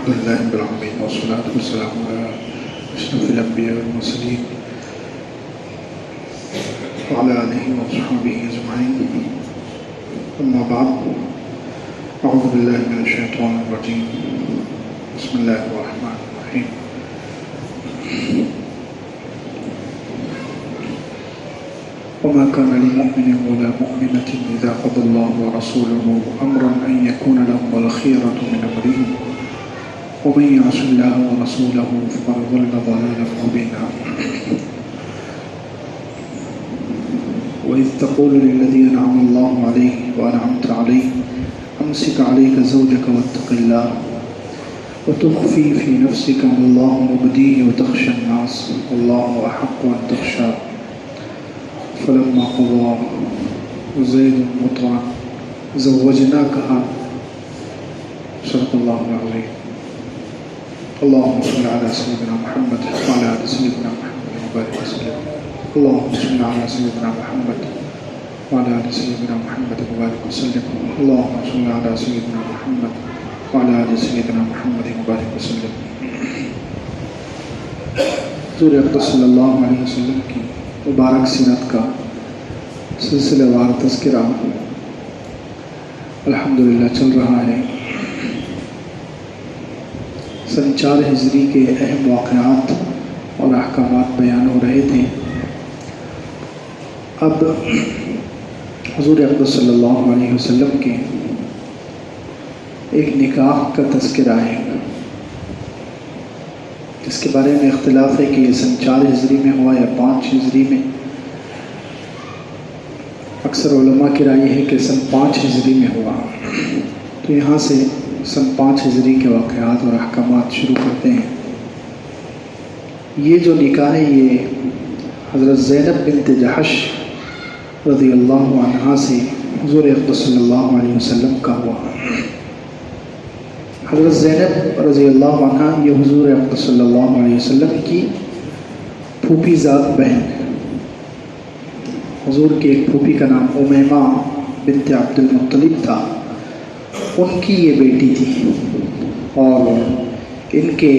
لله رب العالمين والصلاة والسلام على أشرف الأنبياء والمرسلين وعلى آله وصحبه أجمعين. أما بعد، أعوذ بالله من الشيطان الرجيم. بسم الله الرحمن الرحيم. وما كان لمؤمن ولا مؤمنة إذا قضى الله ورسوله أمرا أن يكون لهم الخيرة من أمرهم ومن يعص الله ورسوله فقد ضل ضلالا مبينا. وإذ تقول للذي أنعم الله عليه وأنعمت عليه أمسك عليك زوجك واتق الله وتخفي في نفسك ما الله مبديه وتخشى الناس والله أحق أن تخشى. فلما قضى زيد وطرا زوجناكها. صدق الله العظيم. اللهم صل على سيدنا محمد وعلى آل سيدنا محمد وبارك وسلم. اللهم صل على سيدنا محمد وعلى آل سيدنا محمد وبارك وسلم. اللهم صل على سيدنا محمد وعلى آل سيدنا محمد وبارك وسلم. حضور اقدس صلی اللہ علیہ وسلم کی مبارک سیرت کا سلسلہ وار تذکرہ الحمدللہ چل رہا ہے. سن 4 ہجری کے اہم واقعات اور احکامات بیان ہو رہے تھے. اب حضور اقدس صلی اللہ علیہ وسلم کے ایک نکاح کا تذکرہ ہے، جس کے بارے میں اختلاف ہے کہ یہ سن 4 ہجری میں ہوا یا 5 ہجری میں. اکثر علماء کی رائے ہے کہ سن 5 ہجری میں ہوا. تو یہاں سے سن 5 ہجری کے واقعات اور احکامات شروع کرتے ہیں. یہ جو نکاح ہے یہ حضرت زینب بنت جحش رضی اللہ عنہا سے حضور اقدس صلی اللہ علیہ وسلم کا ہوا. حضرت زینب رضی اللہ عنہ یہ حضور اقدس صلی اللہ علیہ وسلم کی پھوپھی ذات بہن ہے. حضور کے ایک پھوپھی کا نام امیمہ بنت عبد المطلب تھا. ان کی یہ بیٹی تھی اور ان کے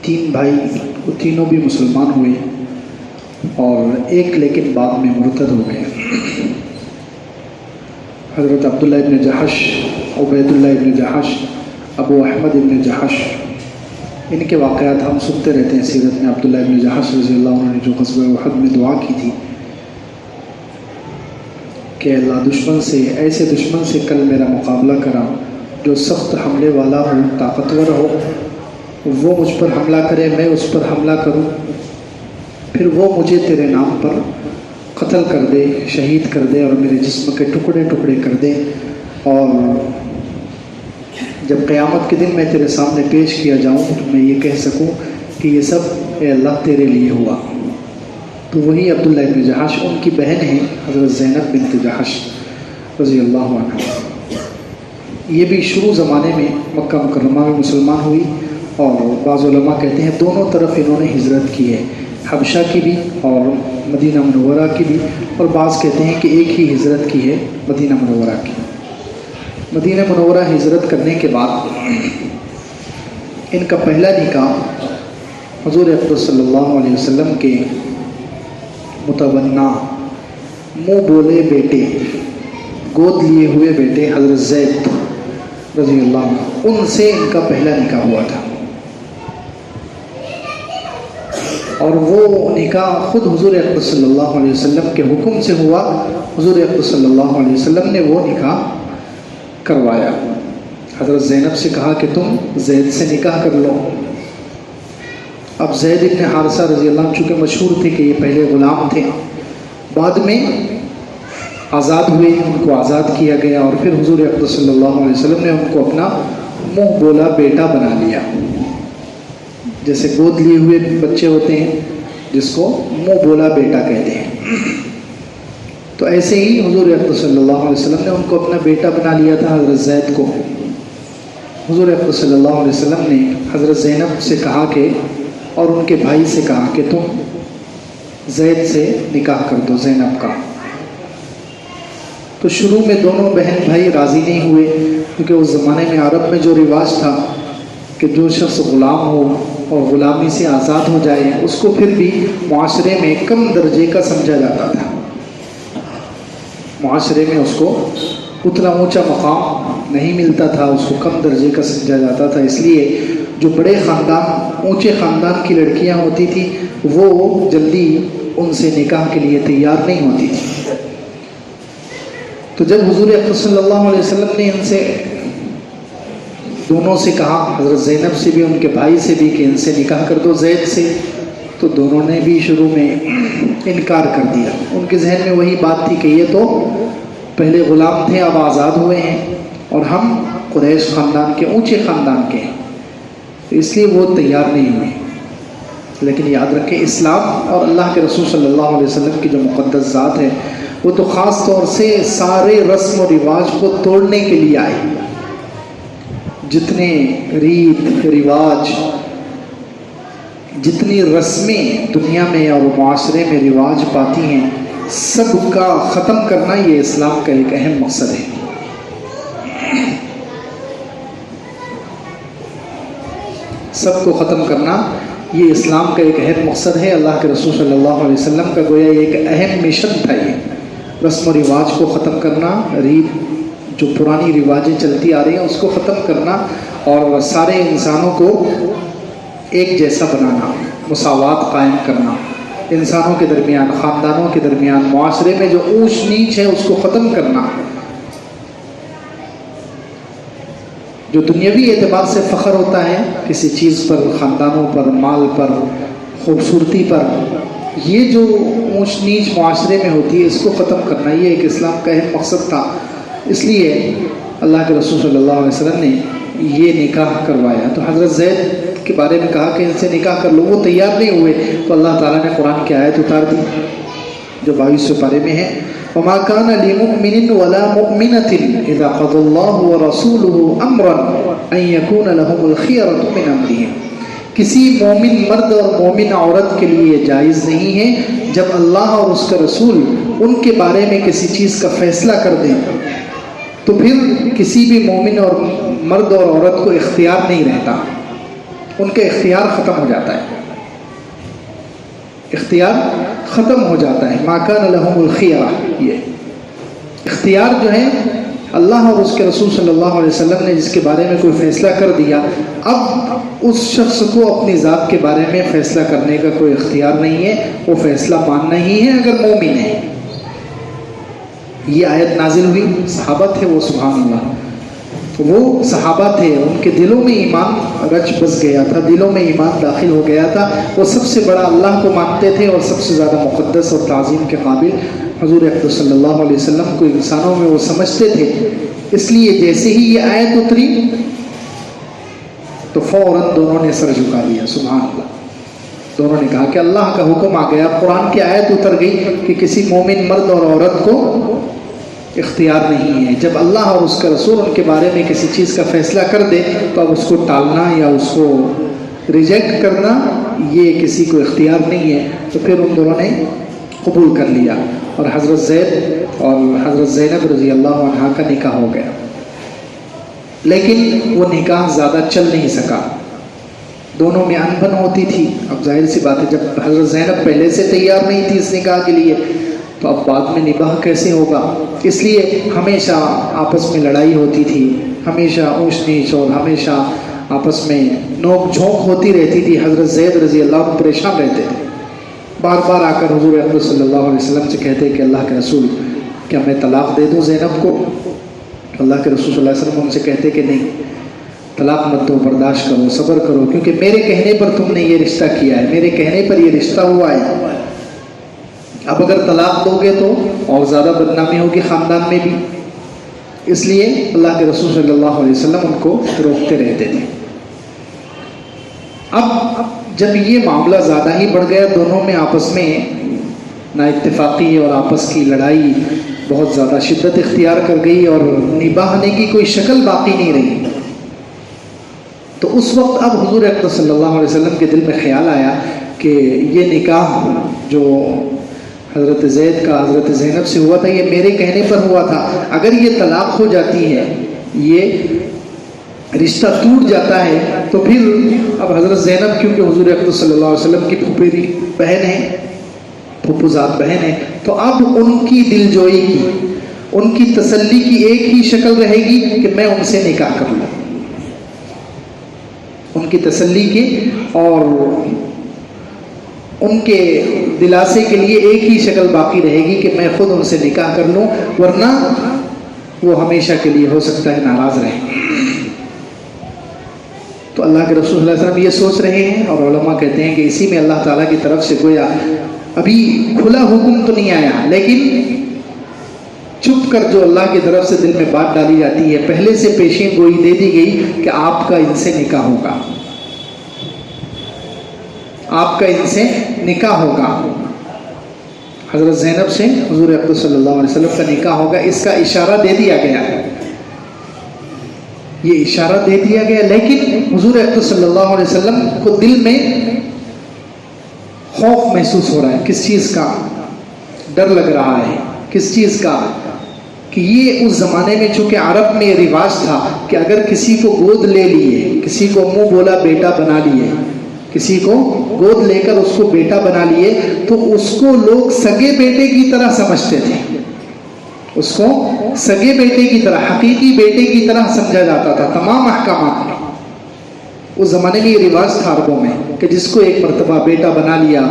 3 بھائی، وہ تینوں بھی مسلمان ہوئے اور ایک لیکن بعد میں مرتد ہو گئے. حضرت عبداللہ ابن جحش، عبید اللہ ابن جحش، ابو احمد ابن جحش، ان کے واقعات ہم سنتے رہتے ہیں سیرت میں. عبداللہ ابن جحش رضی اللہ عنہ نے جو غزوہ احد میں دعا کی تھی کہ اللہ ایسے دشمن سے کل میرا مقابلہ کرا جو سخت حملے والا ہو، طاقتور ہو. وہ مجھ پر حملہ کرے، میں اس پر حملہ کروں، پھر وہ مجھے تیرے نام پر قتل کر دے، شہید کر دے اور میرے جسم کے ٹکڑے ٹکڑے کر دے، اور جب قیامت کے دن میں تیرے سامنے پیش کیا جاؤں تو میں یہ کہہ سکوں کہ یہ سب اے اللہ تیرے لیے ہوا. تو وہی عبداللہ ابن جحش، ان کی بہن ہیں حضرت زینب بنت جحش رضی اللہ عنہ. یہ بھی شروع زمانے میں مکہ مکرمہ میں مسلمان ہوئی، اور بعض علماء کہتے ہیں دونوں طرف انہوں نے ہجرت کی ہے، حبشہ کی بھی اور مدینہ منورہ کی بھی، اور بعض کہتے ہیں کہ ایک ہی ہجرت کی ہے، مدینہ منورہ کی. مدینہ منورہ ہجرت کرنے کے بعد ان کا پہلا نکاح حضور اقدس صلی اللہ علیہ وسلم کے متبنہ، منہ بولے بیٹے، گود لیے ہوئے بیٹے حضرت زید رضی اللہ عنہ، ان سے ان کا پہلا نکاح ہوا تھا. اور وہ نکاح خود حضور اقدس صلی اللہ علیہ وسلم کے حکم سے ہوا. حضور اقدس صلی اللہ علیہ وسلم نے وہ نکاح کروایا. حضرت زینب سے کہا کہ تم زید سے نکاح کر لو. اب زید ابن حارثہ رضی اللہ عنہ چونکہ مشہور تھے کہ یہ پہلے غلام تھے، بعد میں آزاد ہوئے، ان کو آزاد کیا گیا، اور پھر حضور اقدس صلی اللہ علیہ وسلم نے ان کو اپنا منہ بولا بیٹا بنا لیا. جیسے گود لیے ہوئے بچے ہوتے ہیں جس کو منہ بولا بیٹا کہتے ہیں، تو ایسے ہی حضور اقدس صلی اللہ علیہ وسلم نے ان کو اپنا بیٹا بنا لیا تھا حضرت زید کو. حضور اقدس صلی اللہ علیہ وسلم نے حضرت زینب سے کہا کہ، اور ان کے بھائی سے کہا کہ تم زید سے نکاح کر دو، زینب کا. تو شروع میں دونوں بہن بھائی راضی نہیں ہوئے. کیونکہ اس زمانے میں عرب میں جو رواج تھا کہ جو شخص غلام ہو اور غلامی سے آزاد ہو جائے اس کو پھر بھی معاشرے میں کم درجے کا سمجھا جاتا تھا، معاشرے میں اس کو اتنا اونچا مقام نہیں ملتا تھا، اس کو کم درجے کا سمجھا جاتا تھا، اس لیے جو بڑے خاندان، اونچے خاندان کی لڑکیاں ہوتی تھیں وہ جلدی ان سے نکاح کے لیے تیار نہیں ہوتی تھی۔ تو جب حضور اکرم صلی اللہ علیہ وسلم نے ان سے دونوں سے کہا، حضرت زینب سے بھی ان کے بھائی سے بھی، کہ ان سے نکاح کر دو زید سے، تو دونوں نے بھی شروع میں انکار کر دیا۔ ان کے ذہن میں وہی بات تھی کہ یہ تو پہلے غلام تھے، اب آزاد ہوئے ہیں، اور ہم قریش خاندان کے، اونچے خاندان کے ہیں، اس لیے وہ تیار نہیں ہوئے۔ لیکن یاد رکھیں، اسلام اور اللہ کے رسول صلی اللہ علیہ وسلم کی جو مقدس ذات ہے وہ تو خاص طور سے سارے رسم و رواج کو توڑنے کے لیے آئے۔ جتنے ریت رواج، جتنی رسمیں دنیا میں اور معاشرے میں رواج پاتی ہیں، سب کا ختم کرنا یہ اسلام کا ایک اہم مقصد ہے۔ سب کو ختم کرنا یہ اسلام کا ایک اہم مقصد ہے۔ اللہ کے رسول صلی اللہ علیہ وسلم کا گویا ایک اہم مشن تھا، یہ رسم و رواج کو ختم کرنا، ریت جو پرانی رواجیں چلتی آ رہی ہیں اس کو ختم کرنا، اور سارے انسانوں کو ایک جیسا بنانا، مساوات قائم کرنا، انسانوں کے درمیان، خاندانوں کے درمیان، معاشرے میں جو اونچ نیچ ہے اس کو ختم کرنا۔ جو دنیاوی اعتبار سے فخر ہوتا ہے کسی چیز پر، خاندانوں پر، مال پر، خوبصورتی پر، یہ جو اونچ نیچ معاشرے میں ہوتی ہے اس کو ختم کرنا، یہ ایک اسلام کا اہم مقصد تھا۔ اس لیے اللہ کے رسول صلی اللہ علیہ وسلم نے یہ نکاح کروایا۔ تو حضرت زید کے بارے میں کہا کہ ان سے نکاح کر لو، وہ تیار نہیں ہوئے، تو اللہ تعالیٰ نے قرآن کی آیت اتار دی جو 22 پارے میں ہے، وَمَا كَانَ لِمُؤْمِنٍ وَلَا مُؤْمِنَةٍ إِذَا قَضَى اللَّهُ وَرَسُولُهُ أَمْرًا أَن يَكُونَ لَهُمُ الْخِيَرَةُ مِنْ أَمْرِهِمْ۔ کسی مومن مرد اور مومن عورت کے لیے جائز نہیں ہے جب اللہ اور اس کا رسول ان کے بارے میں کسی چیز کا فیصلہ کر دیں تو پھر کسی بھی مومن اور مرد اور عورت کو اختیار نہیں رہتا، ان کا اختیار ختم ہو جاتا ہے، اختیار ختم ہو جاتا ہے۔ ما کان لہم الخیرہ، یہ اختیار جو ہے اللہ اور اس کے رسول صلی اللہ علیہ وسلم نے جس کے بارے میں کوئی فیصلہ کر دیا، اب اس شخص کو اپنی ذات کے بارے میں فیصلہ کرنے کا کوئی اختیار نہیں ہے، وہ فیصلہ ماننا ہی ہے اگر مومن ہے۔ یہ آیت نازل ہوئی، صحابہ تھے وہ، سبحان اللہ، وہ صحابہ تھے، ان کے دلوں میں ایمان رچ بس گیا تھا، دلوں میں ایمان داخل ہو گیا تھا، وہ سب سے بڑا اللہ کو مانتے تھے، اور سب سے زیادہ مقدس اور تعظیم کے قابل حضور اکرم صلی اللہ علیہ وسلم کو انسانوں میں وہ سمجھتے تھے۔ اس لیے جیسے ہی یہ آیت اتری تو فوراً دونوں نے سر جھکا دیا، سبحان اللہ، دونوں نے کہا کہ اللہ کا حکم آ گیا، قرآن کی آیت اتر گئی کہ کسی مومن مرد اور عورت کو اختیار نہیں ہے، جب اللہ اور اس کا رسول ان کے بارے میں کسی چیز کا فیصلہ کر دے تو اب اس کو ٹالنا یا اس کو ریجیکٹ کرنا یہ کسی کو اختیار نہیں ہے۔ تو پھر ان دونوں نے قبول کر لیا، اور حضرت زید اور حضرت زینب رضی اللہ عنہا کا نکاح ہو گیا، لیکن وہ نکاح زیادہ چل نہیں سکا، دونوں میں انبن ہوتی تھی۔ اب ظاہر سی بات ہے جب حضرت زینب پہلے سے تیار نہیں تھی اس نکاح کے لیے تو اب بعد میں نکاح کیسے ہوگا؟ اس لیے ہمیشہ آپس میں لڑائی ہوتی تھی، ہمیشہ اونچ نیچ اور ہمیشہ آپس میں نوک جھونک ہوتی رہتی تھی۔ حضرت زید رضی اللہ عنہ پریشان رہتے تھے، بار بار آ کر حضور اکرم صلی اللہ علیہ وسلم سے کہتے کہ اللہ کے رسول کیا میں طلاق دے دوں زینب کو؟ اللہ کے رسول صلی اللہ علیہ وسلم ان سے کہتے کہ نہیں، طلاق مت دو، برداشت کرو، صبر کرو، کیونکہ میرے کہنے پر تم نے یہ رشتہ کیا ہے، میرے کہنے پر یہ رشتہ ہوا ہے، اب اگر طلاق دو گے تو اور زیادہ بدنامی ہوگی خاندان میں بھی۔ اس لیے اللہ کے رسول صلی اللہ علیہ وسلم ان کو روکتے رہتے تھے۔ اب جب یہ معاملہ زیادہ ہی بڑھ گیا، دونوں میں آپس میں نا اتفاقی اور آپس کی لڑائی بہت زیادہ شدت اختیار کر گئی اور نبھانے کی کوئی شکل باقی نہیں رہی، تو اس وقت اب حضور اکرم صلی اللہ علیہ وسلم کے دل میں خیال آیا کہ یہ نکاح جو حضرت زید کا حضرت زینب سے ہوا تھا یہ میرے کہنے پر ہوا تھا، اگر یہ طلاق ہو جاتی ہے یہ رشتہ ٹوٹ جاتا ہے تو پھر اب حضرت زینب کیونکہ حضور اقدس صلی اللہ علیہ وسلم کی پھوپھیری بہن ہے، پھوپھوزاد بہن ہے، تو اب ان کی دلجوئی کی، ان کی تسلی کی ایک ہی شکل رہے گی کہ میں ان سے نکاح کر لوں، ان کی تسلی کی اور ان کے دلاسے کے لیے ایک ہی شکل باقی رہے گی کہ میں خود ان سے نکاح کر لوں، ورنہ وہ ہمیشہ کے لیے ہو سکتا ہے ناراض رہیں۔ تو اللہ کے رسول صلی اللہ علیہ وسلم یہ سوچ رہے ہیں، اور علماء کہتے ہیں کہ اسی میں اللہ تعالیٰ کی طرف سے گویا ابھی کھلا حکم تو نہیں آیا، لیکن چھپ کر جو اللہ کی طرف سے دل میں بات ڈالی جاتی ہے، پہلے سے پیشین گوئی دے دی گئی کہ آپ کا ان سے نکاح ہوگا، آپ کا ان سے نکاح ہوگا، حضرت زینب سے حضور اقدس صلی اللہ علیہ وسلم کا نکاح ہوگا، اس کا اشارہ دے دیا گیا، یہ اشارہ دے دیا گیا، لیکن حضور اقدس صلی اللہ علیہ وسلم کو دل میں خوف محسوس ہو رہا ہے، کس چیز کا ڈر لگ رہا ہے، کس چیز کا، کہ یہ اس زمانے میں چونکہ عرب میں یہ رواج تھا کہ اگر کسی کو گود لے لیے، کسی کو منہ بولا بیٹا بنا لیے، کسی کو گود لے کر اس کو بیٹا بنا لیے تو اس کو لوگ سگے بیٹے کی طرح سمجھتے تھے، اس کو سگے بیٹے کی طرح، حقیقی بیٹے کی طرح سمجھا جاتا تھا تمام احکامات میں۔ اس زمانے میں یہ رواج تھا عربوں میں کہ جس کو ایک مرتبہ بیٹا بنا لیا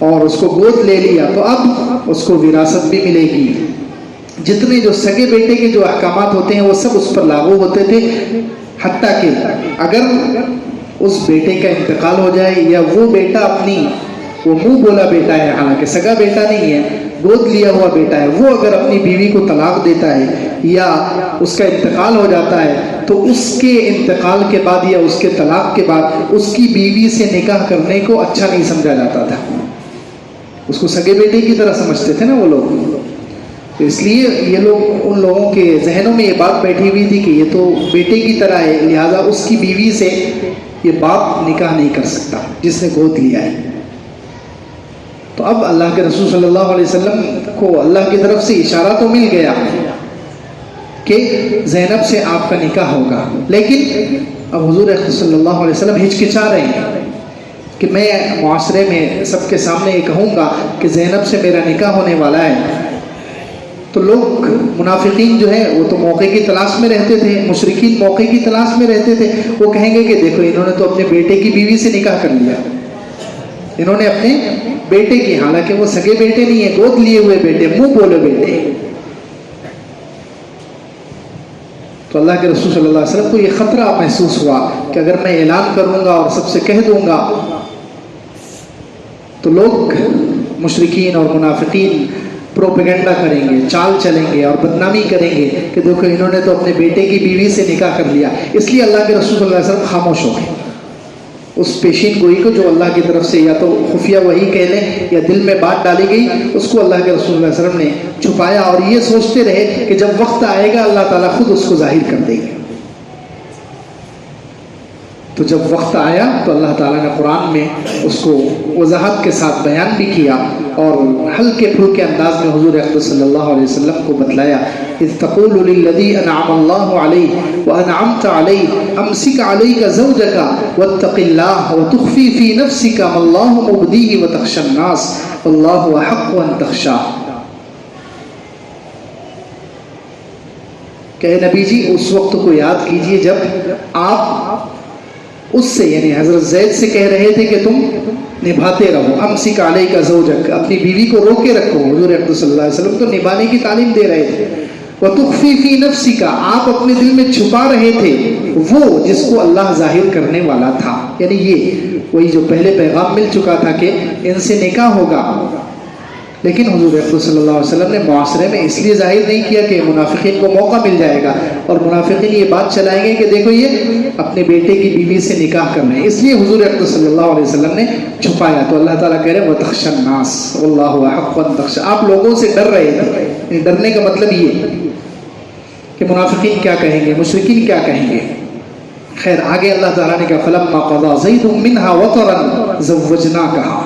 اور اس کو گود لے لیا تو اب اس کو وراثت بھی ملے گی، جتنے جو سگے بیٹے کے جو احکامات ہوتے ہیں وہ سب اس پر لاگو ہوتے تھے، حتیٰ کہ اگر اس بیٹے کا انتقال ہو جائے یا وہ بیٹا اپنی، وہ منہ بولا بیٹا ہے حالانکہ سگا بیٹا نہیں ہے، گود لیا ہوا بیٹا ہے، وہ اگر اپنی بیوی کو طلاق دیتا ہے یا اس کا انتقال ہو جاتا ہے تو اس کے انتقال کے بعد یا اس کے طلاق کے بعد اس کی بیوی سے نکاح کرنے کو اچھا نہیں سمجھا جاتا تھا، اس کو سگے بیٹے کی طرح سمجھتے تھے نا وہ لوگ، تو اس لیے یہ لوگ، ان لوگوں کے ذہنوں میں یہ بات بیٹھی ہوئی تھی کہ یہ تو بیٹے کی طرح ہے، لہذا اس کی بیوی سے یہ باپ نکاح نہیں کر سکتا جس نے گود لیا ہے۔ تو اب اللہ کے رسول صلی اللہ علیہ وسلم کو اللہ کی طرف سے اشارہ تو مل گیا کہ زینب سے آپ کا نکاح ہوگا، لیکن اب حضور صلی اللہ علیہ وسلم ہچکچا رہے ہیں کہ میں معاشرے میں سب کے سامنے یہ کہوں گا کہ زینب سے میرا نکاح ہونے والا ہے، تو لوگ منافقین جو ہیں وہ تو موقع کی تلاش میں رہتے تھے، مشرکین موقع کی تلاش میں رہتے تھے، وہ کہیں گے کہ دیکھو انہوں نے تو اپنے بیٹے کی بیوی سے نکاح کر لیا، انہوں نے اپنے بیٹے کی، حالانکہ وہ سگے بیٹے نہیں ہیں، گود لیے ہوئے بیٹے، منہ بولے بیٹے۔ تو اللہ کے رسول صلی اللہ علیہ وسلم کو یہ خطرہ محسوس ہوا کہ اگر میں اعلان کروں گا اور سب سے کہہ دوں گا تو لوگ مشرکین اور منافقین پروپیگنڈا کریں گے، چال چلیں گے اور بدنامی کریں گے کہ دیکھو انہوں نے تو اپنے بیٹے کی بیوی سے نکاح کر لیا، اس لیے اللہ کے رسول صلی اللہ علیہ وسلم خاموش ہو گئے۔ اس پیشین گوئی کو جو اللہ کی طرف سے یا تو خفیہ وحی کہہ لیں یا دل میں بات ڈالی گئی، اس کو اللہ کے رسول صلی اللہ علیہ وسلم نے چھپایا اور یہ سوچتے رہے کہ جب وقت آئے گا اللہ تعالیٰ خود اس کو ظاہر کر دے گا۔ تو جب وقت آیا تو اللہ تعالیٰ نے قرآن میں اس کو وضاحت کے ساتھ بیان بھی کیا اور ہلکے پھلکے انداز میں حضور اقدس صلی اللہ علیہ وسلم کو بتلایا، اذ تقول للذی انعم اللہ علیہ وانعمت علیہ امسک علیک زوجک واتق اللہ وتخفی فی نفسک ما اللہ مبدیہ وتخشی الناس واللہ احق ان تخشاہ۔ کہ نبی جی اس وقت کو یاد کیجئے جب آپ اس سے، یعنی حضرت زید سے کہہ رہے تھے کہ تم نبھاتے رہو، امسک علیک زوجک، اپنی بیوی کو روکے رکھو، حضور اقدس صلی اللہ علیہ وسلم تو نبھانے کی تعلیم دے رہے تھے، وتخفی فی نفسک، آپ اپنے دل میں چھپا رہے تھے وہ جس کو اللہ ظاہر کرنے والا تھا، یعنی یہ وہی جو پہلے پیغام مل چکا تھا کہ ان سے نکاح ہوگا، لیکن حضور اقدس صلی اللہ علیہ وسلم نے معاشرے میں اس لیے ظاہر نہیں کیا کہ منافقین کو موقع مل جائے گا اور منافقین یہ بات چلائیں گے کہ دیکھو یہ اپنے بیٹے کی بیوی سے نکاح کر رہے ہیں، اس لیے حضور اقدس صلی اللہ علیہ وسلم نے چھپایا۔ تو اللہ تعالیٰ کہہ رہے ہیں وَتَخْشَى النَّاسَ وَاللَّهُ أَحَقُّ أَن تَخْشَى، آپ لوگوں سے ڈر رہے تھے، ڈرنے کا مطلب یہ کہ منافقین کیا کہیں گے، مشرکین کیا کہیں گے۔ خیر آگے اللہ تعالیٰ نے کہا فَلَمَّا قَضَى زَيْدٌ مِّنْهَا وَطَرًا زَوَّجْنَاكَهَا،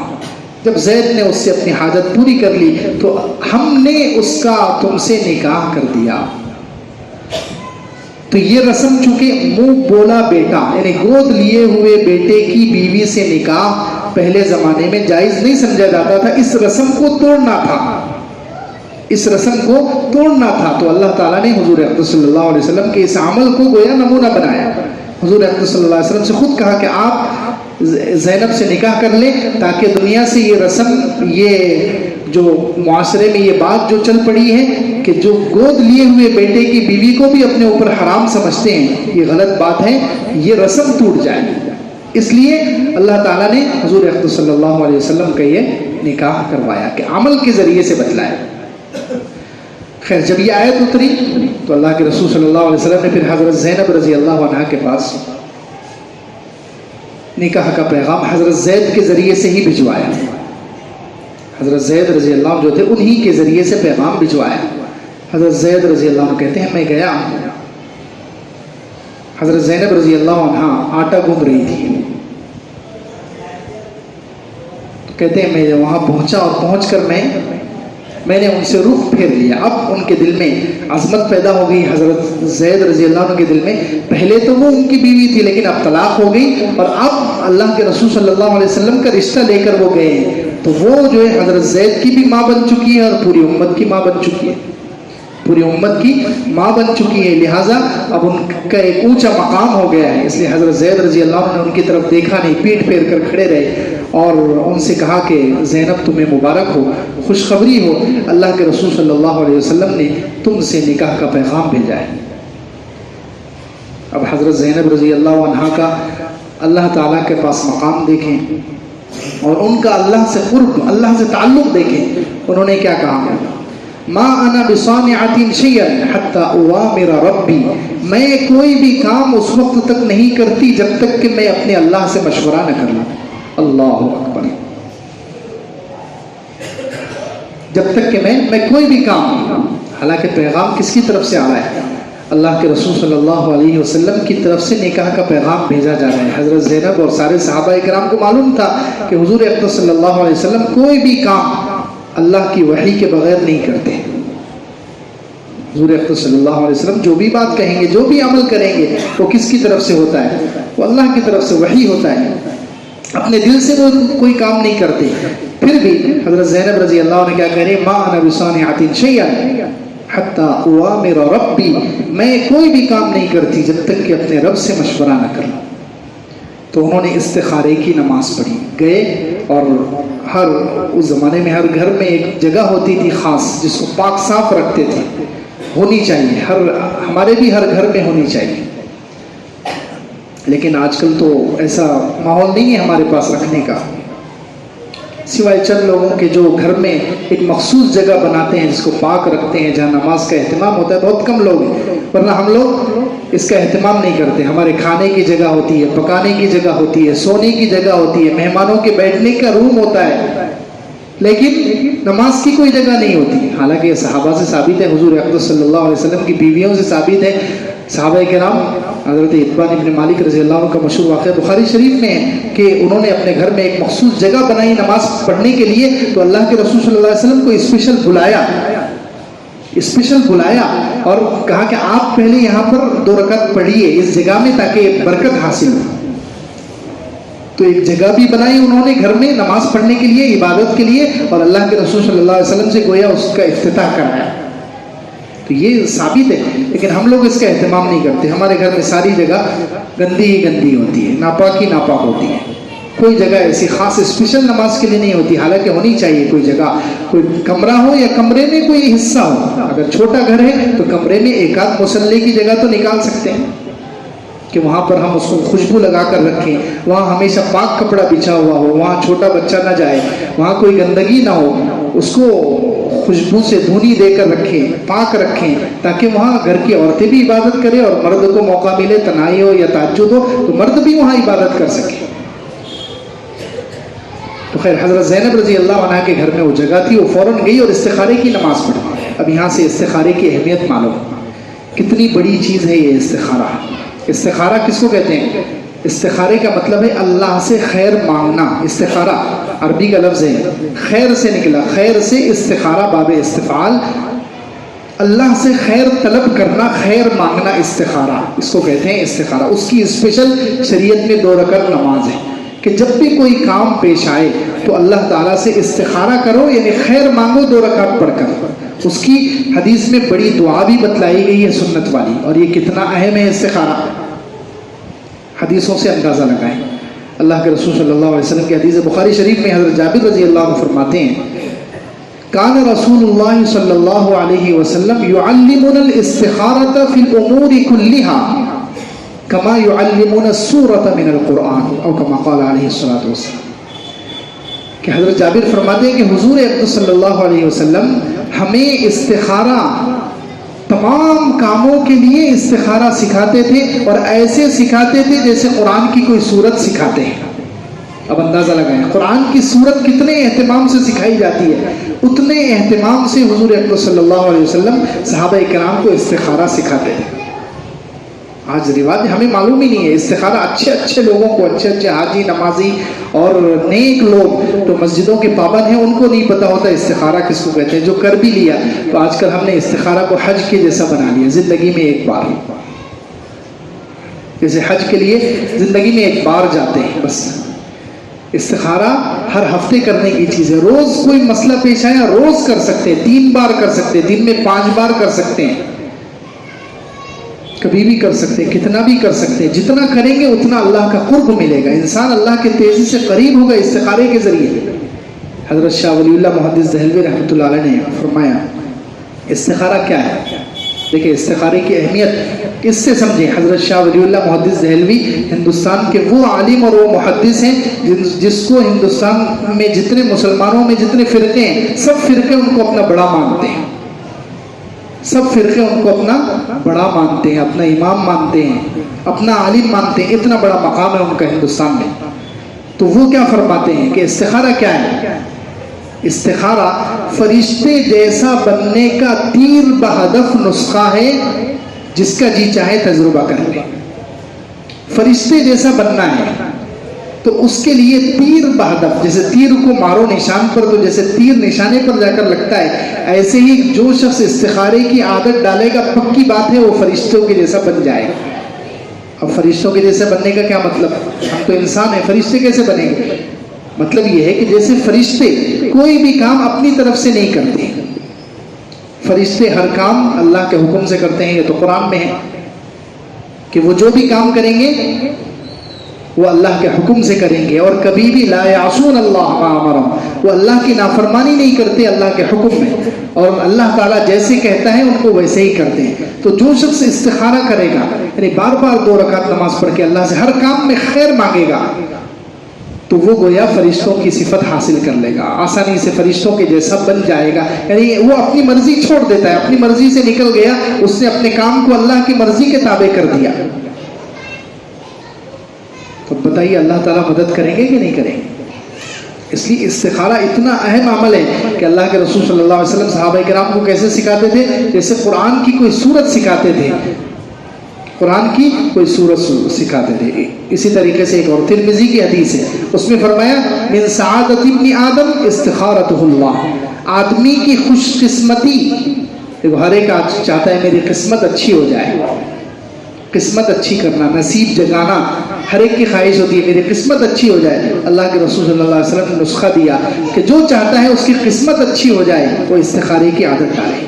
جب زید نے اس سے اپنی حاجت پوری کر لی تو ہم نے اس کا تم سے نکاح کر دیا۔ تو یہ رسم چونکہ منہ بولا بیٹا یعنی گود لیے ہوئے بیٹے کی بیوی سے نکاح پہلے زمانے میں جائز نہیں سمجھا جاتا تھا، اس رسم کو توڑنا تھا، اس رسم کو توڑنا تھا۔ تو اللہ تعالیٰ نے حضور اقدس صلی اللہ علیہ وسلم کے اس عمل کو گویا نمونہ بنایا۔ حضور اقدس صلی اللہ علیہ وسلم سے خود کہا کہ آپ زینب سے نکاح کر لیں تاکہ دنیا سے یہ رسم، یہ جو معاشرے میں یہ بات جو چل پڑی ہے کہ جو گود لیے ہوئے بیٹے کی بیوی کو بھی اپنے اوپر حرام سمجھتے ہیں، یہ غلط بات ہے، یہ رسم ٹوٹ جائے۔ اس لیے اللہ تعالیٰ نے حضور اقدس صلی اللہ علیہ وسلم کا یہ نکاح کروایا کہ عمل کے ذریعے سے بتلایا۔ خیر جب یہ آیت اتری تو اللہ کے رسول صلی اللہ علیہ وسلم نے پھر حضرت زینب رضی اللہ عنہا کے پاس نکاح کا پیغام حضرت زید کے ذریعے سے ہی بھجوایا۔ حضرت زید رضی اللہ عنہ جو تھے انہی کے ذریعے سے پیغام بھجوایا۔ حضرت زید رضی اللہ عنہ کہتے ہیں میں گیا، حضرت زینب رضی اللہ عنہ آٹا گوندھ رہی تھی، کہتے ہیں میں وہاں پہنچا اور پہنچ کر میں نے ان سے رخ پھیر لیا۔ اب ان کے دل میں عظمت پیدا ہو گئی، حضرت زید رضی اللہ عنہ کے دل میں، پہلے تو وہ ان کی بیوی تھی لیکن اب طلاق ہو گئی اور اب اللہ کے رسول صلی اللہ علیہ وسلم کا رشتہ لے کر وہ گئے ہیں، تو وہ جو ہے حضرت زید کی بھی ماں بن چکی ہے اور پوری امت کی ماں بن چکی ہے، پوری امت کی ماں بن چکی ہے، لہٰذا اب ان کا ایک اونچا مقام ہو گیا ہے۔ اس لیے حضرت زید رضی اللہ عنہ نے ان کی طرف دیکھا نہیں، پیٹ پھیر کر کھڑے رہے اور ان سے کہا کہ زینب تمہیں مبارک ہو، خوشخبری ہو، اللہ کے رسول صلی اللہ علیہ وسلم نے تم سے نکاح کا پیغام بھیجا ہے۔ اب حضرت زینب رضی اللہ عنہا کا اللہ تعالیٰ کے پاس مقام دیکھیں اور ان کا اللہ سے قرب، اللہ سے تعلق دیکھیں۔ انہوں نے کیا کہا؟ ما انا بصانعۃ شیئا حتی اوامر ربی، میں کوئی بھی کام اس وقت تک نہیں کرتی جب تک کہ میں اپنے اللہ سے مشورہ نہ کر لوں۔ اللہ اکبر، جب تک کہ میں کوئی بھی کام، حالانکہ پیغام کس کی طرف سے آ رہا ہے؟ اللہ کے رسول صلی اللہ علیہ وسلم کی طرف سے نکاح کا پیغام بھیجا جا رہا ہے۔ حضرت زینب اور سارے صحابہ کرام کو معلوم تھا کہ حضور اقدس صلی اللہ علیہ وسلم کوئی بھی کام اللہ کی وحی کے بغیر نہیں کرتے۔ حضور اقدس صلی اللہ علیہ وسلم جو بھی بات کہیں گے، جو بھی عمل کریں گے، وہ کس کی طرف سے ہوتا ہے؟ وہ اللہ کی طرف سے وحی ہوتا ہے، اپنے دل سے وہ کوئی کام نہیں کرتے۔ پھر بھی حضرت زینب رضی اللہ عنہ کیا کہہ رہے ہیں؟ ما انا بصانعۃ شیئا حتی اوامر ربی، میں کوئی بھی کام نہیں کرتی جب تک کہ اپنے رب سے مشورہ نہ کر لوں۔ تو انہوں نے استخارے کی نماز پڑھی، گئے اور ہر اس زمانے میں ہر گھر میں ایک جگہ ہوتی تھی خاص جس کو پاک صاف رکھتے تھے، ہونی چاہیے، ہمارے بھی ہر گھر میں ہونی چاہیے، لیکن آج کل تو ایسا ماحول نہیں ہے ہمارے پاس رکھنے کا، سوائے چند لوگوں کے جو گھر میں ایک مخصوص جگہ بناتے ہیں جس کو پاک رکھتے ہیں، جہاں نماز کا اہتمام ہوتا ہے، بہت کم لوگ ہیں، ورنہ ہم لوگ اس کا اہتمام نہیں کرتے۔ ہمارے کھانے کی جگہ ہوتی ہے، پکانے کی جگہ ہوتی ہے، سونے کی جگہ ہوتی ہے، مہمانوں کے بیٹھنے کا روم ہوتا ہے، لیکن نماز کی کوئی جگہ نہیں ہوتی۔ حالانکہ یہ صحابہ سے ثابت ہے، حضور اقدس صلی اللہ علیہ وسلم کی بیویوں سے ثابت ہے، صحابہ کرام حضرت عتبان ابن مالک رضی اللہ عنہ کا مشہور واقعہ بخاری شریف میں ہے کہ انہوں نے اپنے گھر میں ایک مخصوص جگہ بنائی نماز پڑھنے کے لیے، تو اللہ کے رسول صلی اللہ علیہ وسلم کو اسپیشل بلایا اور کہا کہ آپ پہلے یہاں پر 2 رکعت پڑھیے اس جگہ میں تاکہ برکت حاصل ہو۔ تو ایک جگہ بھی بنائی انہوں نے گھر میں نماز پڑھنے کے لیے، عبادت کے لیے، اور اللہ کے رسول صلی اللہ علیہ وسلم سے گویا اس کا افتتاح کرایا۔ تو یہ ثابت ہے، لیکن ہم لوگ اس کا اہتمام نہیں کرتے۔ ہمارے گھر میں ساری جگہ گندی ہی گندی ہوتی ہے، ناپاک ہی ناپاک ہوتی ہے، کوئی جگہ ایسی خاص اسپیشل نماز کے لیے نہیں ہوتی، حالانکہ ہونی چاہیے کوئی جگہ، کوئی کمرہ ہو یا کمرے میں کوئی حصہ ہو۔ اگر چھوٹا گھر ہے تو کمرے میں ایک آدھ مصلی کی جگہ تو نکال سکتے ہیں کہ وہاں پر ہم اس کو خوشبو لگا کر رکھیں، وہاں ہمیشہ پاک کپڑا بچھا ہوا ہو، وہاں چھوٹا بچہ نہ جائے، وہاں کوئی گندگی نہ ہو، اس کو خوشبو سے دھونی دے کر رکھیں، پاک رکھیں، تاکہ وہاں گھر کی عورتیں بھی عبادت کریں اور مرد کو موقع ملے، تنہائی ہو یا تہجد ہو تو مرد بھی وہاں عبادت کر سکے۔ تو خیر حضرت زینب رضی اللہ عنہ کے گھر میں وہ جگہ تھی، وہ فوراً گئی اور استخارے کی نماز پڑھی۔ اب یہاں سے استخارے کی اہمیت معلوم، کتنی بڑی چیز ہے یہ استخارہ۔ استخارہ کس کو کہتے ہیں؟ استخارے کا مطلب ہے اللہ سے خیر مانگنا۔ استخارہ عربی کا لفظ ہے، خیر سے نکلا، خیر سے استخارہ باب استفعال، اللہ سے خیر طلب کرنا، خیر مانگنا استخارہ اس کو کہتے ہیں استخارہ. اس کی اسپیشل شریعت میں 2 رکعت نماز ہے کہ جب بھی کوئی کام پیش آئے تو اللہ تعالیٰ سے استخارہ کرو، یعنی خیر مانگو 2 رکعت پڑھ کر. اس کی حدیث میں بڑی دعا بھی بتلائی گئی ہے سنت والی، اور یہ کتنا اہم ہے استخارہ، حدیثوں سے اندازہ لگائیں. اللہ کے رسول صلی اللہ علیہ وسلم کی حدیث بخاری شریف میں حضرت جابر رضی اللہ عنہ فرماتے ہیں کان رسول اللہ صلی اللہ علیہ وسلم یعلمنا الاستخارۃ فی الامور کلها کما یعلمنا السورۃ من القرآن او کما قال علیہ الصلوۃ والسلام. کہ حضرت جابر فرماتے ہیں کہ حضور اقدس صلی اللہ علیہ وسلم ہمیں استخارہ، تمام کاموں کے لیے استخارہ سکھاتے تھے، اور ایسے سکھاتے تھے جیسے قرآن کی کوئی سورت سکھاتے ہیں. اب اندازہ لگائیں قرآن کی سورت کتنے اہتمام سے سکھائی جاتی ہے، اتنے اہتمام سے حضور اقدس صلی اللہ علیہ وسلم صحابہ کرام کو استخارہ سکھاتے تھے. آج رواج ہمیں معلوم ہی نہیں ہے. استخارہ اچھے لوگوں کو، اچھے حاجی، نمازی اور نیک لوگ تو مسجدوں کے پابند ہیں، ان کو نہیں پتا ہوتا استخارہ کس کو کہتے ہیں. جو کر بھی لیا تو آج کل ہم نے استخارہ کو حج کے جیسا بنا لیا، زندگی میں ایک بار، جیسے حج کے لیے زندگی میں ایک بار جاتے ہیں بس. استخارہ ہر ہفتے کرنے کی چیز ہے. روز کوئی مسئلہ پیش آیا روز کر سکتے ہیں، 3 بار کر سکتے ہیں، دن میں 5 بار کر سکتے ہیں، کبھی بھی کر سکتے ہیں، کتنا بھی کر سکتے ہیں. جتنا کریں گے اتنا اللہ کا قرب ملے گا. انسان اللہ کے تیزی سے قریب ہوگا استخارے کے ذریعے. حضرت شاہ ولی اللہ محدث دہلوی رحمۃ اللہ علیہ نے فرمایا استخارہ کیا ہے. دیکھیں استخارے کی اہمیت اس سے سمجھیں. حضرت شاہ ولی اللہ محدث دہلوی ہندوستان کے وہ عالم اور وہ محدث ہیں جس کو ہندوستان میں جتنے مسلمانوں میں جتنے فرقے ہیں، سب فرقے ان کو اپنا بڑا مانتے ہیں. سب فرقے ان کو اپنا بڑا مانتے ہیں، اپنا امام مانتے ہیں، اپنا عالم مانتے ہیں. اتنا بڑا مقام ہے ان کا ہندوستان میں. تو وہ کیا فرماتے ہیں کہ استخارہ کیا ہے. استخارہ فرشتے جیسا بننے کا تیر بہدف نسخہ ہے، جس کا جی چاہے تجربہ کر لے. فرشتے جیسا بننا ہے تو اس کے لیے تیر بہدف، جیسے تیر کو مارو نشان پر تو جیسے تیر نشانے پر جا کر لگتا ہے، ایسے ہی جو شخص استخارے کی عادت ڈالے گا پکی بات ہے وہ فرشتوں کے جیسا بن جائے گا. اب فرشتوں کے جیسے بننے کا کیا مطلب؟ ہم تو انسان ہیں، فرشتے کیسے بنیں گے؟ مطلب یہ ہے کہ جیسے فرشتے کوئی بھی کام اپنی طرف سے نہیں کرتے. فرشتے ہر کام اللہ کے حکم سے کرتے ہیں. یہ تو قرآن میں ہے کہ وہ جو بھی کام کریں گے وہ اللہ کے حکم سے کریں گے، اور کبھی بھی لا یعصون اللہ ما امرهم، وہ اللہ کی نافرمانی نہیں کرتے اللہ کے حکم میں، اور اللہ تعالیٰ جیسے کہتا ہے ان کو ویسے ہی کرتے ہیں. تو جو شخص استخارہ کرے گا، یعنی بار بار 2 رکعت نماز پڑھ کے اللہ سے ہر کام میں خیر مانگے گا، تو وہ گویا فرشتوں کی صفت حاصل کر لے گا، آسانی سے فرشتوں کے جیسا بن جائے گا. یعنی وہ اپنی مرضی چھوڑ دیتا ہے، اپنی مرضی سے نکل گیا، اس نے اپنے کام کو اللہ کی مرضی کے تابع کر دیا. تو بتائیے اللہ تعالیٰ مدد کریں گے کہ نہیں کریں گے؟ اس لیے استخارہ اتنا اہم عمل ہے کہ اللہ کے رسول صلی اللہ علیہ وسلم صحابہ کرام کو کیسے سکھاتے تھے؟ جیسے قرآن کی کوئی سورت سکھاتے تھے، قرآن کی کوئی سورت سکھاتے تھے. اسی طریقے سے ایک اور ترمذی کی حدیث ہے، اس میں فرمایا من سعادت ابن آدم استخارتہ اللہ. آدمی کی خوش قسمتی، دیکھو ہر ایک چاہتا ہے میری قسمت اچھی ہو جائے، قسمت اچھی کرنا، نصیب جگانا ہر ایک کی خواہش ہوتی ہے میری قسمت اچھی ہو جائے. اللہ کے رسول صلی اللہ علیہ وسلم نے نسخہ دیا کہ جو چاہتا ہے اس کی قسمت اچھی ہو جائے وہ استخارے کی عادت ڈالے،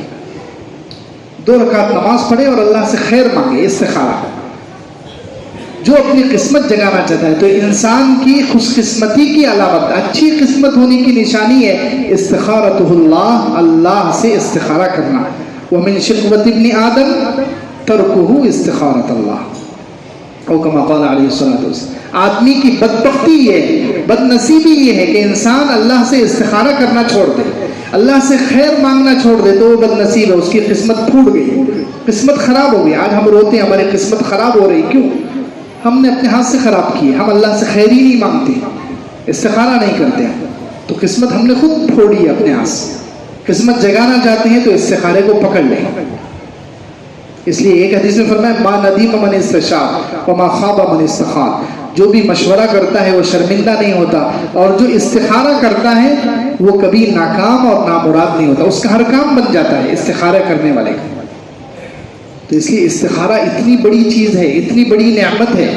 2 رکعت نماز پڑھے اور اللہ سے خیر مانگے. استخارہ جو اپنی قسمت جگانا چاہتا ہے، تو انسان کی خوش قسمتی کی علامت، اچھی قسمت ہونے کی نشانی ہے استخارتہ اللہ، اللہ سے استخارہ کرنا. ومن شقوۃ ابن آدم ترکہ استخارۃ اللہ، او کما قال علیہ الصلوۃ والسلام. آدمی کی بدبختی یہ، بد نصیبی یہ ہے کہ انسان اللہ سے استخارہ کرنا چھوڑ دے، اللہ سے خیر مانگنا چھوڑ دے تو وہ بد نصیب ہے، اس کی قسمت پھوٹ گئی، قسمت خراب ہو گئی. آج ہم روتے ہیں ہماری قسمت خراب ہو رہی، کیوں؟ ہم نے اپنے ہاتھ سے خراب کی، ہم اللہ سے خیر ہی نہیں مانگتے، استخارہ نہیں کرتے، تو قسمت ہم نے خود پھوڑی ہے اپنے ہاتھ سے. قسمت جگانا چاہتے ہیں تو استخارے کو پکڑ لیں. اس لیے ایک حدیث میں فرمایا ما ندیم من استشار وما خاب من استخار. جو بھی مشورہ کرتا ہے وہ شرمندہ نہیں ہوتا، اور جو استخارہ کرتا ہے وہ کبھی ناکام اور نامراد نہیں ہوتا، اس کا ہر کام بن جاتا ہے استخارہ کرنے والے کا۔ تو اس لیے استخارہ اتنی بڑی چیز ہے، اتنی بڑی نعمت ہے۔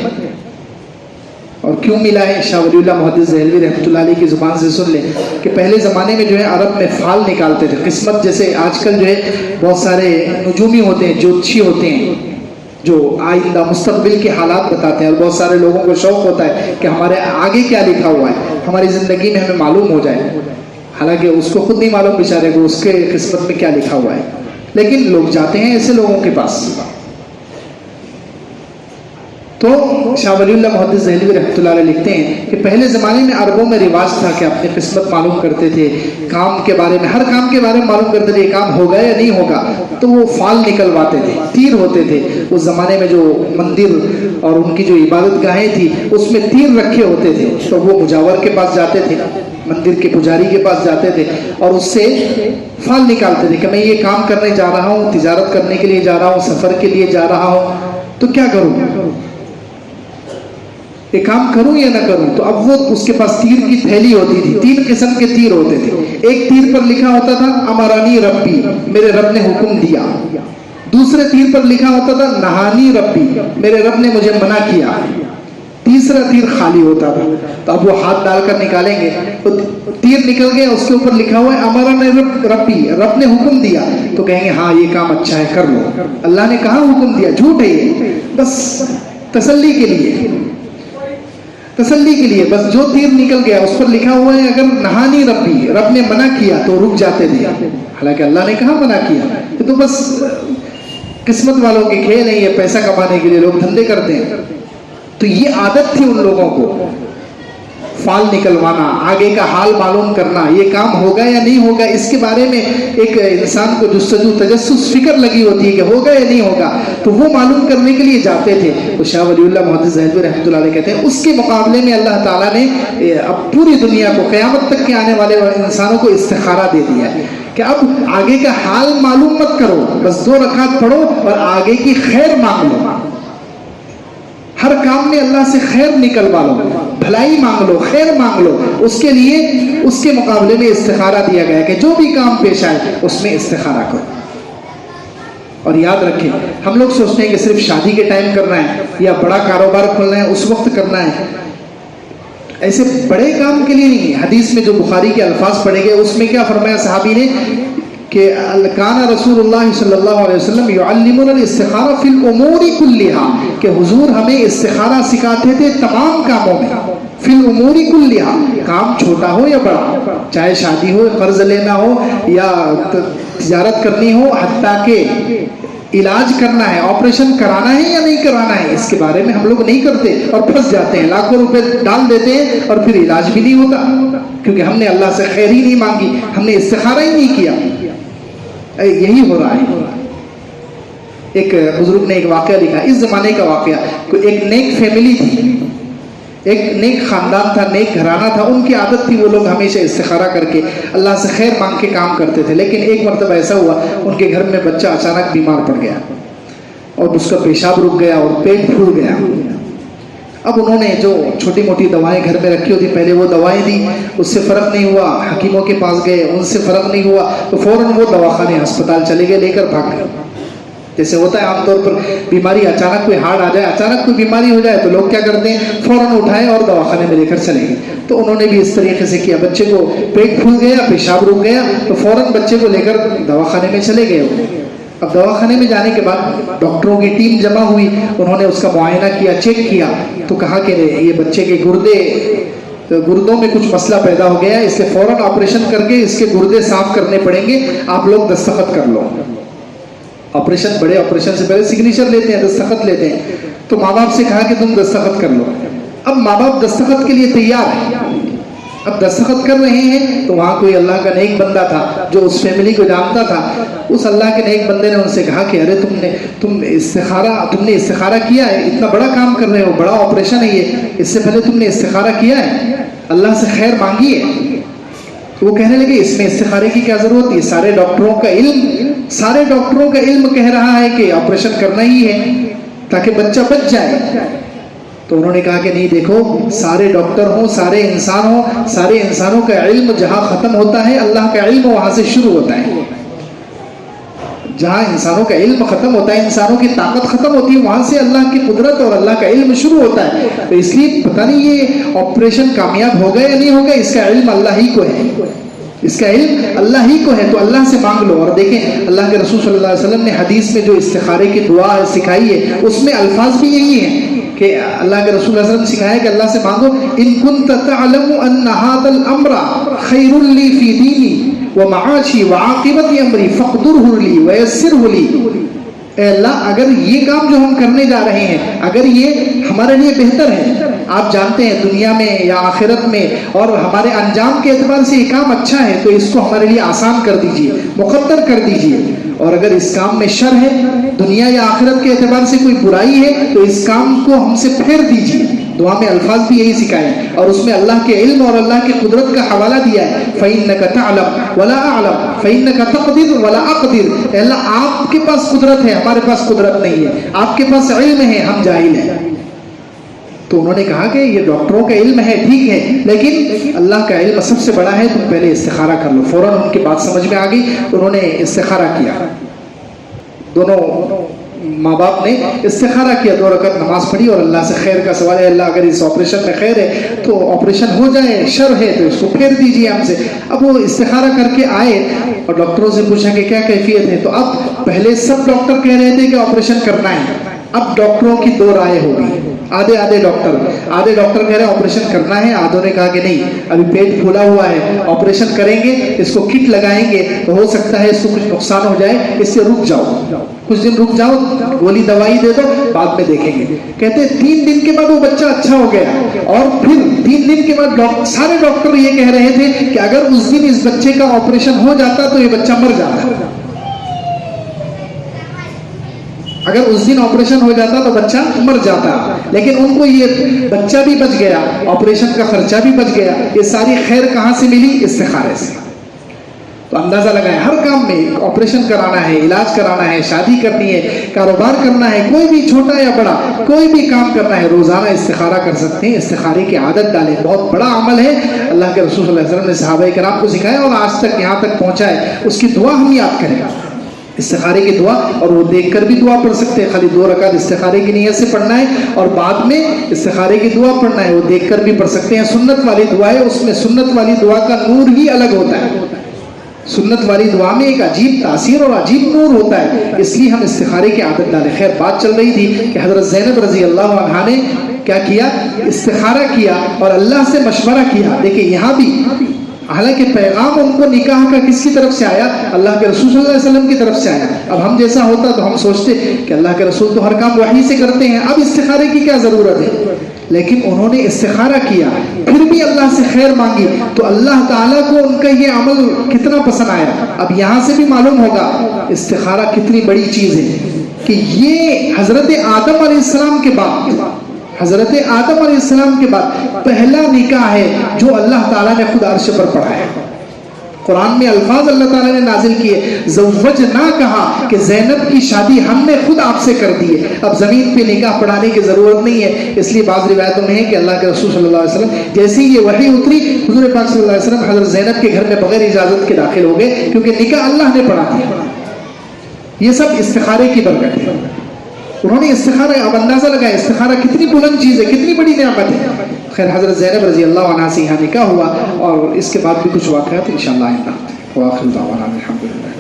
اور کیوں ملا ہے؟ شاہ ولی اللہ محدث دہلوی رحمۃ اللہ علیہ کی زبان سے سن لیں کہ پہلے زمانے میں جو ہے عرب میں فال نکالتے تھے، قسمت، جیسے آج کل جو ہے بہت سارے نجومی ہوتے ہیں، جوتشی ہوتے ہیں جو آئندہ مستقبل کے حالات بتاتے ہیں، اور بہت سارے لوگوں کو شوق ہوتا ہے کہ ہمارے آگے کیا لکھا ہوا ہے، ہماری زندگی میں ہمیں معلوم ہو جائے، حالانکہ اس کو خود نہیں معلوم بیچارے کو اس کے قسمت میں کیا لکھا ہوا ہے، لیکن لوگ جاتے ہیں ایسے لوگوں کے پاس۔ تو شاہ ولی اللہ محدث دہلوی رحمۃ اللہ علیہ لکھتے ہیں کہ پہلے زمانے میں عربوں میں رواج تھا کہ اپنی قسمت معلوم کرتے تھے، کام کے بارے میں، ہر کام کے بارے میں معلوم کرتے تھے، یہ کام ہوگا یا نہیں ہوگا، تو وہ فال نکلواتے تھے، تیر ہوتے تھے۔ اس زمانے میں جو مندر اور ان کی جو عبادت گاہیں تھی اس میں تیر رکھے ہوتے تھے، تو وہ مجاور کے پاس جاتے تھے، مندر کے پجاری کے پاس جاتے تھے اور اس سے فال نکالتے تھے کہ میں یہ کام کرنے جا رہا ہوں، تجارت کرنے کے لیے جا رہا ہوں، سفر کے لیے جا رہا ہوں، تو کیا کروں، یہ کام کروں یا نہ کروں۔ تو اب وہ اس کے پاس تیر کی تھیلی ہوتی تھی، 3 قسم کے تیر ہوتے تھے۔ ایک تیر پر لکھا ہوتا تھا امرانی ربی، میرے رب نے حکم دیا۔ دوسرے تیر پر لکھا ہوتا تھا نہانی ربی، میرے رب نے مجھے منع کیا۔ تیسرا تیر خالی ہوتا تھا، تو اب وہ ہاتھ ڈال کر نکالیں گے تو تیر نکل گیا، اس کے اوپر لکھا ہوا ہے امرانی ربی، رب نے حکم دیا، تو کہیں گے ہاں یہ کام اچھا ہے، کر لو۔ اللہ نے کہاں حکم دیا، جھوٹ ہے یہ، بس تسلی کے لیے، تسلی کے لیے بس جو تیر نکل گیا اس پر لکھا ہوا ہے اگر نہانی ربی، رب نے منع کیا، تو رک جاتے تھے، حالانکہ اللہ نے کہاں منع کیا۔ یہ تو بس قسمت والوں کے کھیل ہیں، یہ پیسہ کمانے کے لیے لوگ دھندے کرتے ہیں۔ تو یہ عادت تھی ان لوگوں کو، فال نکلوانا، آگے کا حال معلوم کرنا، یہ کام ہوگا یا نہیں ہوگا، اس کے بارے میں ایک انسان کو جستجو، تجسس، فکر لگی ہوتی ہے کہ ہوگا یا نہیں ہوگا، تو وہ معلوم کرنے کے لیے جاتے تھے۔ تو شاہ ولی اللہ محدث دہلوی رحمۃ اللہ علیہ کہتے ہیں اس کے مقابلے میں اللہ تعالیٰ نے اب پوری دنیا کو، قیامت تک کے آنے والے انسانوں کو استخارہ دے دیا ہے کہ اب آگے کا حال معلوم مت کرو، بس 2 رکعت پڑھو اور آگے کی خیر مانگ لو، ہر کام میں اللہ سے خیر نکلوا لو، بھلائی مانگ لو، خیر مانگ لو، اس کے لیے اس کے مقابلے میں استخارہ دیا گیا کہ جو بھی کام پیش آئے اس میں استخارہ کرو۔ اور یاد رکھیں، ہم لوگ سوچتے ہیں کہ صرف شادی کے ٹائم کرنا ہے یا بڑا کاروبار کھولنا ہے اس وقت کرنا ہے، ایسے بڑے کام کے لیے نہیں۔ حدیث میں جو بخاری کے الفاظ پڑھے گئے اس میں کیا فرمایا صحابی نے کہ کان رسول اللہ صلی اللہ علیہ وسلم یعلمنا الاستخارہ فی الامور کلھا، کہ حضور ہمیں استخارہ سکھاتے تھے تمام کاموں میں، فی الامور کلھا، کام چھوٹا ہو یا بڑا، چاہے شادی ہو، قرض لینا ہو یا تجارت کرنی ہو، حتیٰ کہ علاج کرنا ہے، آپریشن کرانا ہے یا نہیں کرانا ہے، اس کے بارے میں ہم لوگ نہیں کرتے اور پھنس جاتے ہیں، لاکھوں روپے ڈال دیتے ہیں اور پھر علاج بھی نہیں ہوتا، کیونکہ ہم نے اللہ سے خیر ہی نہیں مانگی، ہم نے استخارہ ہی نہیں کیا۔ یہی ہو رہا ہے۔ ایک بزرگ نے ایک واقعہ لکھا، اس زمانے کا واقعہ، ایک نیک فیملی تھی، ایک نیک خاندان تھا، نیک گھرانہ تھا، ان کی عادت تھی وہ لوگ ہمیشہ استخارہ کر کے اللہ سے خیر مانگ کے کام کرتے تھے، لیکن ایک مرتبہ ایسا ہوا ان کے گھر میں بچہ اچانک بیمار پڑ گیا اور اس کا پیشاب رک گیا اور پیٹ پھول گیا۔ اب انہوں نے جو چھوٹی موٹی دوائیں گھر میں رکھی ہوتی پہلے وہ دوائیں دی، اس سے فرق نہیں ہوا، حکیموں کے پاس گئے ان سے فرق نہیں ہوا، تو فوراً وہ دواخانے ہسپتال چلے گئے، لے کر بھاگ گئے۔ جیسے ہوتا ہے عام طور پر بیماری، اچانک کوئی ہارٹ آ جائے، اچانک کوئی بیماری ہو جائے تو لوگ کیا کرتے ہیں، فوراً اٹھائیں اور دواخانے میں لے کر چلے گئے۔ تو انہوں نے بھی اس طریقے سے کیا، بچے کو پیٹ پھول گیا، پیشاب رک گیا تو فوراً بچے کو لے کر دواخانے میں چلے گئے۔ اب دواخانے میں جانے کے بعد ڈاکٹروں کی ٹیم جمع ہوئی، انہوں نے اس کا معائنہ کیا، چیک کیا، تو کہا کہ یہ بچے کے گردوں میں کچھ مسئلہ پیدا ہو گیا ہے، اس سے فوراً آپریشن کر کے اس کے گردے صاف کرنے پڑیں گے، آپ لوگ دستخط کر لو۔ آپریشن، بڑے آپریشن سے پہلے سگنیچر لیتے ہیں، دستخط لیتے ہیں، تو ماں باپ سے کہا کہ تم دستخط کر لو۔ اب ماں باپ دستخط کے لیے تیار ہیں، اب دستخط کر رہے ہیں تو وہاں کوئی اللہ کا نیک بندہ تھا جو اس فیملی کو جانتا تھا، اس اللہ کے نیک بندے نے ان سے کہا کہ ارے تم نے استخارہ کیا ہے، اتنا بڑا کام کر رہے ہو، بڑا آپریشن ہے یہ، اس سے پہلے تم نے استخارہ کیا ہے، اللہ سے خیر مانگی ہے؟ وہ کہنے لگے اس میں استخارے کی کیا ضرورت ہے، سارے ڈاکٹروں کا علم کہہ رہا ہے کہ آپریشن کرنا ہی ہے تاکہ بچہ بچ جائے۔ تو تو انہوں نے کہا کہ نہیں دیکھو، سارے ڈاکٹر ہوں، سارے انسان ہوں، سارے انسانوں کا علم جہاں ختم ہوتا ہے اللہ کا علم وہاں سے شروع ہوتا ہے. جہاں انسانوں کا علم ختم ہوتا ہے، انسانوں کی طاقت ختم ہوتی ہے، وہاں سے اللہ کی قدرت اور اللہ کا علم شروع ہوتا ہے. تو اس لیے پتہ نہیں یہ آپریشن کامیاب ہوگا یا نہیں ہوگا، اس کا علم اللہ ہی کو ہے، اس کا علم اللہ ہی کو ہے. تو اللہ سے مانگ لو. اور دیکھیں اللہ کے رسول صلی اللہ علیہ وسلم نے حدیث میں جو استخارے کی دعا سکھائی ہے اس میں الفاظ بھی یہی ہیں کہ اللہ کے رسول صلی اللہ علیہ وسلم نے سکھایا کہ اللہ سے مانگو ان كنت تعلم ان هذا الامر خیر لی فی دینی ومعاشی وعاقبت امری فاقدره لی ویسره لی. اے اللہ اگر یہ کام جو ہم کرنے جا رہے ہیں اگر یہ ہمارے لیے بہتر ہے، آپ جانتے ہیں دنیا میں یا آخرت میں اور ہمارے انجام کے اعتبار سے یہ کام اچھا ہے تو اس کو ہمارے لیے آسان کر دیجئے، مقدر کر دیجئے. اور اگر اس کام میں شر ہے، دنیا یا آخرت کے اعتبار سے کوئی برائی ہے تو اس کام کو ہم سے پھیر دیجئے. دعا میں الفاظ بھی یہی سکھائے اور اس میں اللہ کے علم اور اللہ کی قدرت کا حوالہ دیا ہے. فَإِنَّكَ تَعْلَمُ وَلَا أَعْلَمُ فَإِنَّكَ تَقْدِرُ وَلَا أَقْدِرُ. اے اللہ آپ کے پاس قدرت ہے، ہمارے پاس قدرت نہیں ہے، آپ کے پاس علم ہے، ہم جاہل ہیں. تو انہوں نے کہا کہ یہ ڈاکٹروں کا علم ہے ٹھیک ہے لیکن اللہ کا علم سب سے بڑا ہے، تم پہلے استخارہ کر لو. فوراً ان کی بات سمجھ میں آ گئی، انہوں نے استخارہ کیا. دونوں ماں باپ نے استخارہ کیا، 2 رکعت نماز پڑھی اور اللہ سے خیر کا سوال ہے. اللہ اگر اس آپریشن میں خیر ہے تو آپریشن ہو جائے، شر ہے تو اس کو پھیر دیجیے ہم سے. اب وہ استخارہ کر کے آئے اور ڈاکٹروں سے پوچھا کہ کیا کیفیت ہے. تو اب پہلے سب ڈاکٹر کہہ رہے تھے کہ آپریشن کرنا ہے، اب ڈاکٹروں کی 2 رائے ہوگی. آدھے ڈاکٹر کہہ رہے ہیں آپریشن کرنا ہے، آدھوں نے کہا کہ نہیں ابھی پیٹ پھولا ہوا ہے، آپریشن کریں گے، اس کو کٹ لگائیں گے تو ہو سکتا ہے اس کو کچھ نقصان ہو جائے، اس سے رک جاؤ، کچھ دن رک جاؤ، گولی دوائی دے دو، بعد میں دیکھیں گے. کہتے 3 دن کے بعد وہ بچہ اچھا ہو گیا اور پھر 3 دن کے بعد سارے ڈاکٹر یہ کہہ رہے تھے کہ اگر اس دن اس بچے کا آپریشن ہو جاتا تو یہ بچہ مر جاتا. اگر اس دن آپریشن ہو جاتا تو بچہ مر جاتا. لیکن ان کو یہ بچہ بھی بچ گیا، آپریشن کا خرچہ بھی بچ گیا. یہ ساری خیر کہاں سے ملی؟ استخارے سے. تو اندازہ لگائیں ہر کام میں آپریشن کرانا ہے، علاج کرانا ہے، شادی کرنی ہے، کاروبار کرنا ہے، کوئی بھی چھوٹا یا بڑا کوئی بھی کام کرنا ہے، روزانہ استخارہ کر سکتے ہیں. استخارے کی عادت ڈالیں، بہت بڑا عمل ہے. اللہ کے رسول صلی اللہ علیہ وسلم نے صحابہ کرام کو سکھایا اور آج تک یہاں تک پہنچا ہے. اس کی دعا ہم یاد کریں، استخارے کی دعا. اور وہ دیکھ کر بھی دعا پڑھ سکتے ہیں، خالی 2 رکعت استخارے کی نیت سے پڑھنا ہے اور بعد میں استخارے کی دعا پڑھنا ہے. وہ دیکھ کر بھی پڑھ سکتے ہیں. سنت والی دعا ہے، اس میں سنت والی دعا کا نور ہی الگ ہوتا ہے. سنت والی دعا میں ایک عجیب تاثیر اور عجیب نور ہوتا ہے. اس لیے ہم استخارے کی عادت ڈالیں. خیر بات چل رہی تھی کہ حضرت زینب رضی اللہ عنہا نے کیا کیا؟ استخارہ کیا اور اللہ سے مشورہ کیا. دیکھیں یہاں بھی حالانکہ پیغام ان کو نکاح کا کس کی طرف سے آیا؟ اللہ کے رسول صلی اللہ علیہ وسلم کی طرف سے آیا. اب ہم جیسا ہوتا تو ہم سوچتے کہ اللہ کے رسول تو ہر کام وحی سے کرتے ہیں، اب استخارے کی کیا ضرورت ہے؟ لیکن انہوں نے استخارہ کیا، پھر بھی اللہ سے خیر مانگی تو اللہ تعالیٰ کو ان کا یہ عمل کتنا پسند آیا. اب یہاں سے بھی معلوم ہوگا استخارہ کتنی بڑی چیز ہے کہ یہ حضرت آدم علیہ السلام کے بعد، حضرت آدم علیہ السلام کے بعد پہلا نکاح ہے جو اللہ تعالیٰ نے خود عرش پر پڑھا ہے. قرآن میں الفاظ اللہ تعالیٰ نے نازل کیے، زوجنا کہا کہ زینب کی شادی ہم نے خود آپ سے کر دی ہے. اب زمین پہ نکاح پڑھانے کی ضرورت نہیں ہے. اس لیے بعض روایتوں میں ہے کہ اللہ کے رسول صلی اللہ علیہ وسلم جیسے ہی یہ وحی اتری، حضور پاک صلی اللہ علیہ وسلم حضرت زینب کے گھر میں بغیر اجازت کے داخل ہو گئے کیونکہ نکاح اللہ نے پڑھا دیا. یہ سب استخارے کی برکت ہے. انہوں نے استخارہ، اب اندازہ لگایا استخارہ کتنی بلند چیز ہے، کتنی بڑی نعمت ہے. خیر حضرت زینب رضی اللہ عنہا سے یہاں نکاح ہوا اور اس کے بعد بھی کچھ واقعات انشاءاللہ آئندہ. وآخر دعوانا الحمدللہ.